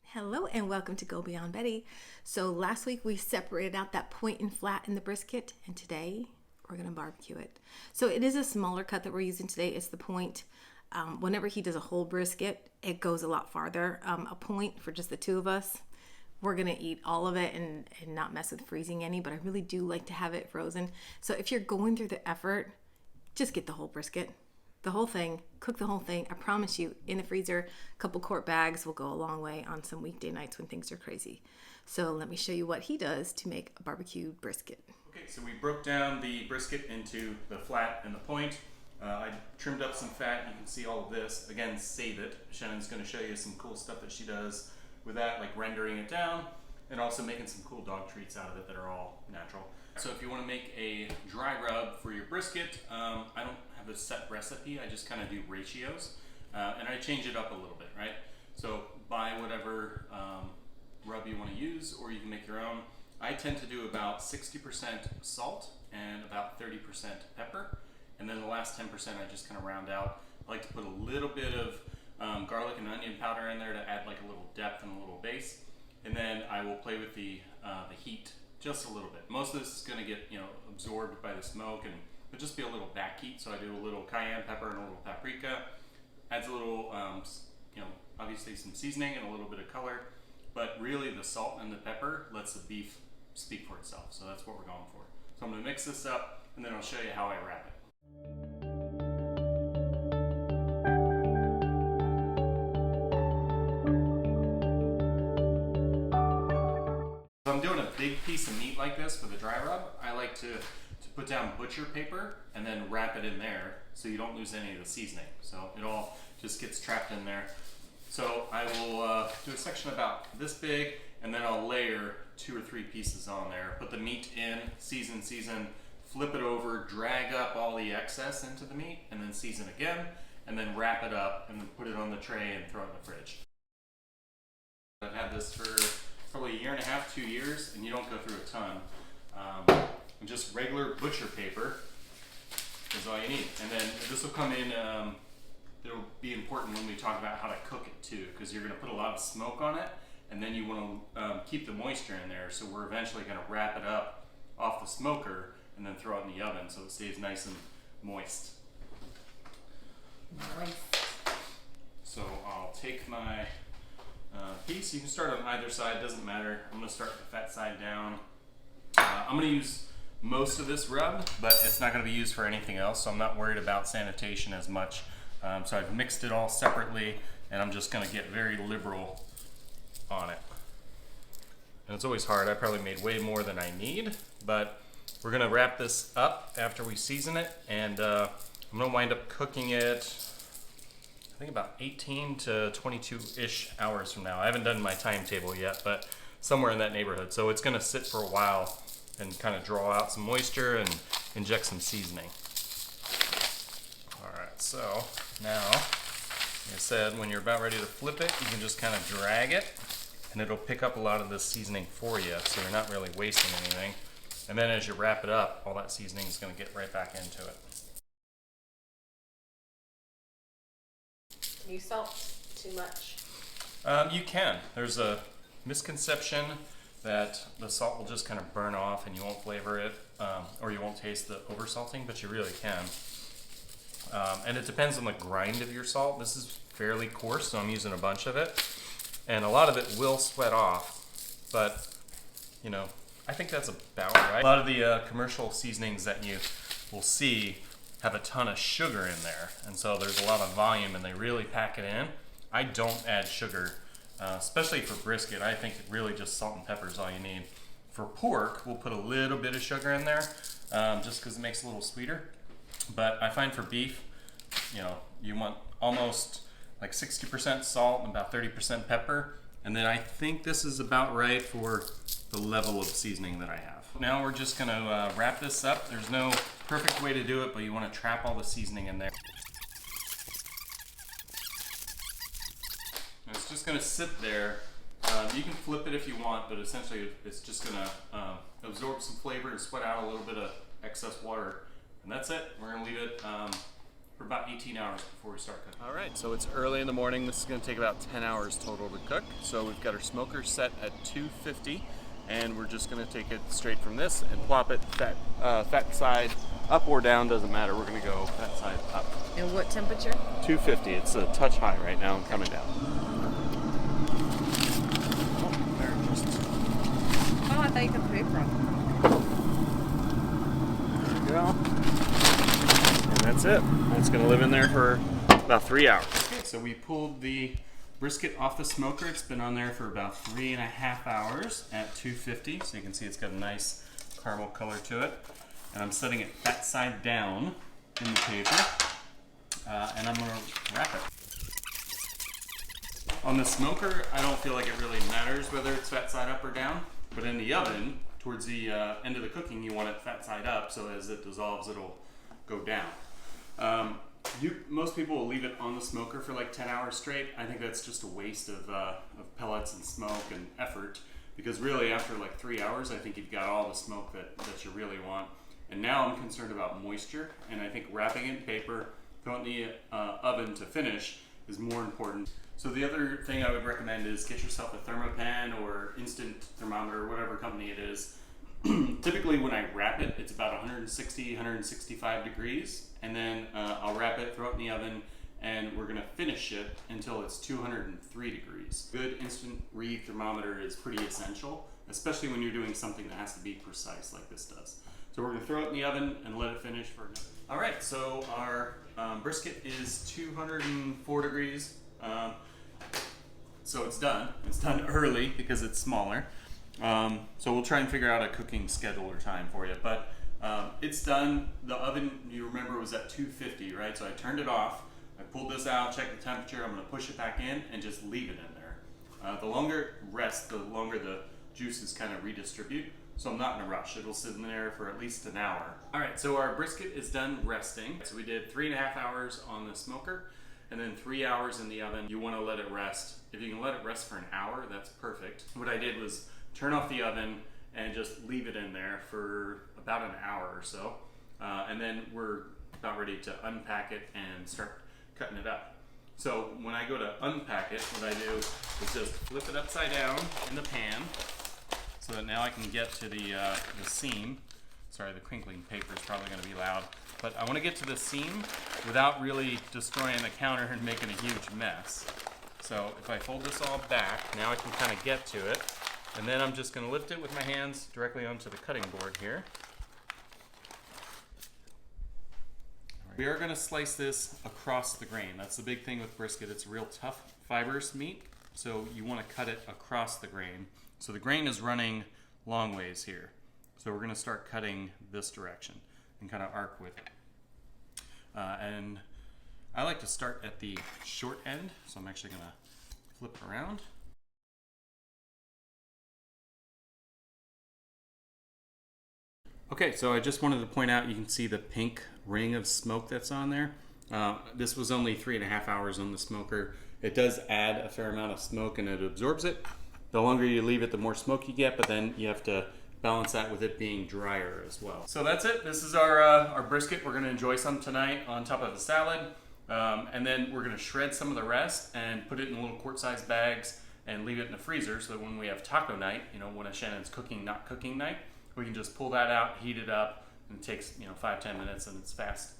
Hello and welcome to Go Beyond Betty. So last week we separated out that point and flat in the brisket, and today we're going to barbecue it. So it is a smaller cut that we're using today. It's the point. Whenever he does a whole brisket, it goes a lot farther. A point for just the two of us. We're going to eat all of it and not mess with freezing any, but I really do like to have it frozen. So if you're going through the effort, just get the whole brisket. The whole thing, cook the whole thing. I promise you, in the freezer, a couple quart bags will go a long way on some weekday nights when things are crazy. So let me show you what he does to make a barbecued brisket. Okay, so we broke down the brisket into the flat and the point. I trimmed up some fat. You can see all of this. Again, save it. Shannon's going to show you some cool stuff that she does with that, like rendering it down and also making some cool dog treats out of it that are all natural. So if you want to make a dry rub for your brisket, I don't have a set recipe. I just kind of do ratios, and I change it up a little bit, right? So buy whatever rub you want to use, or you can make your own. I tend to do about 60% salt and about 30% pepper, and then the last 10% I just kind of round out. I like to put a little bit of garlic and onion powder in there to add like a little depth and a little base, and then I will play with the heat just a little bit. Most of this is going to get absorbed by the smoke, and it'll just be a little back heat. So I do a little cayenne pepper and a little paprika. Adds a little, obviously some seasoning and a little bit of color. But really, the salt and the pepper lets the beef speak for itself. So that's what we're going for. So I'm going to mix this up, and then I'll show you how I wrap it. If I'm doing a big piece of meat like this for the dry rub, I like to put down butcher paper and then wrap it in there so you don't lose any of the seasoning. So it all just gets trapped in there. So I will do a section about this big, and then I'll layer 2 or 3 pieces on there. Put the meat in, season, flip it over, drag up all the excess into the meat, and then season again, and then wrap it up, and then put it on the tray and throw it in the fridge. I've had this for probably 1.5 years, 2 years, and you don't go through a ton. And just regular butcher paper is all you need. And then this will come in, it'll be important when we talk about how to cook it too, because you're gonna put a lot of smoke on it, and then you wanna keep the moisture in there, so we're eventually gonna wrap it up off the smoker and then throw it in the oven so it stays nice and moist. Nice. So I'll take my piece. You can start on either side, doesn't matter. I'm gonna start the fat side down. I'm gonna use most of this rub, but it's not gonna be used for anything else, so I'm not worried about sanitation as much. So I've mixed it all separately, and I'm just gonna get very liberal on it. And it's always hard. I probably made way more than I need, but we're gonna wrap this up after we season it, and I'm gonna wind up cooking it I think about 18 to 22-ish hours from now. I haven't done my timetable yet, but somewhere in that neighborhood. So it's gonna sit for a while and kind of draw out some moisture and inject some seasoning. All right, so now, like I said, when you're about ready to flip it, you can just kind of drag it, and it'll pick up a lot of this seasoning for you, so you're not really wasting anything. And then as you wrap it up, all that seasoning is gonna get right back into it. You salt too much? You can. There's a misconception that the salt will just kind of burn off and you won't flavor it, or you won't taste the over salting, but you really can. And it depends on the grind of your salt. This is fairly coarse, so I'm using a bunch of it. And a lot of it will sweat off, but I think that's about right. A lot of the commercial seasonings that you will see have a ton of sugar in there, and so there's a lot of volume and they really pack it in. I don't add sugar, especially for brisket. I think really just salt and pepper is all you need. For pork, we'll put a little bit of sugar in there, just because it makes it a little sweeter. But I find for beef, you want almost like 60% salt and about 30% pepper, and then I think this is about right for the level of seasoning that I have. Now we're just gonna wrap this up. There's no perfect way to do it, but you want to trap all the seasoning in there. And it's just gonna sit there. You can flip it if you want, but essentially it's just gonna absorb some flavor and sweat out a little bit of excess water. And that's it. We're gonna leave it for for about 18 hours before we start cooking. All right, so it's early in the morning. This is going to take about 10 hours total to cook. So we've got our smoker set at 250, and we're just going to take it straight from this and plop it fat side up or down, doesn't matter. We're going to go fat side up. And what temperature? 250. It's a touch high right now and coming down. Oh, I thought you could paper them. There we go. And that's it. It's going to live in there for about 3 hours. Okay, so we pulled the brisket off the smoker. It's been on there for about 3.5 hours at 250. So you can see it's got a nice caramel color to it. And I'm setting it fat side down in the paper. And I'm going to wrap it. On the smoker, I don't feel like it really matters whether it's fat side up or down. But in the oven, towards the end of the cooking, you want it fat side up, so as it dissolves, it'll go down. Most people will leave it on the smoker for like 10 hours straight. I think that's just a waste of pellets and smoke and effort, because really after like 3 hours, I think you've got all the smoke that you really want. And now I'm concerned about moisture, and I think wrapping it in paper, throwing it in the oven to finish is more important. So the other thing I would recommend is get yourself a thermopan or instant thermometer, whatever company it is. Typically when I wrap it, it's about 160, 165 degrees. And then I'll wrap it, throw it in the oven, and we're gonna finish it until it's 203 degrees. Good instant read thermometer is pretty essential, especially when you're doing something that has to be precise like this does. So we're gonna throw it in the oven and let it finish for another. All right, so our brisket is 204 degrees. So it's done. It's done early because it's smaller. So we'll try and figure out a cooking schedule or time for you. But it's done. The oven, you remember, was at 250, right? So I turned it off. I pulled this out, checked the temperature. I'm going to push it back in and just leave it in there. The longer it rests, the longer the juices kind of redistribute. So I'm not in a rush. It'll sit in there for at least an hour. All right, so our brisket is done resting. So we did 3.5 hours on the smoker and then 3 hours in the oven. You want to let it rest. If you can let it rest for an hour, that's perfect. What I did was turn off the oven and just leave it in there for about an hour or so. And then we're about ready to unpack it and start cutting it up. So when I go to unpack it, what I do is just flip it upside down in the pan so that now I can get to the seam. Sorry, the crinkling paper is probably going to be loud. But I want to get to the seam without really destroying the counter and making a huge mess. So if I fold this all back, now I can kind of get to it. And then I'm just going to lift it with my hands directly onto the cutting board here. We are going to slice this across the grain. That's the big thing with brisket. It's a real tough fibrous meat, so you want to cut it across the grain. So the grain is running long ways here. So we're going to start cutting this direction and kind of arc with it. And I like to start at the short end, so I'm actually going to flip it around. Okay, so I just wanted to point out, you can see the pink ring of smoke that's on there. This was only 3.5 hours on the smoker. It does add a fair amount of smoke and it absorbs it. The longer you leave it, the more smoke you get, but then you have to balance that with it being drier as well. So that's it. This is our brisket. We're gonna enjoy some tonight on top of the salad. And then we're gonna shred some of the rest and put it in little quart-sized bags and leave it in the freezer so that when we have taco night, you know, when Shannon's cooking, not cooking night, we can just pull that out, heat it up, and it takes 5-10 minutes, and it's fast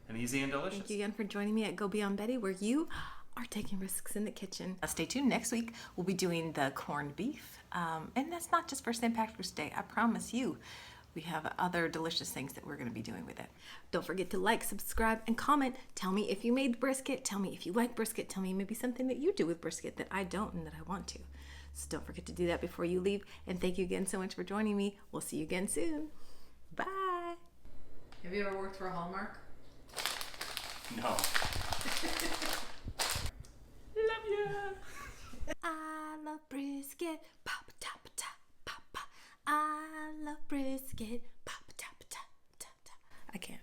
and easy and delicious. Thank you again for joining me at Go Beyond Betty, where you are taking risks in the kitchen. Stay tuned. Next week, we'll be doing the corned beef. And that's not just for St. Patrick's Day. I promise you, we have other delicious things that we're going to be doing with it. Don't forget to like, subscribe, and comment. Tell me if you made brisket. Tell me if you like brisket. Tell me maybe something that you do with brisket that I don't and that I want to. So don't forget to do that before you leave. And thank you again so much for joining me. We'll see you again soon. Bye. Have you ever worked for a Hallmark? No. Love ya. I love brisket. Papa tapa ta papa. I love brisket. Papa tapa ta ta ta. I can't.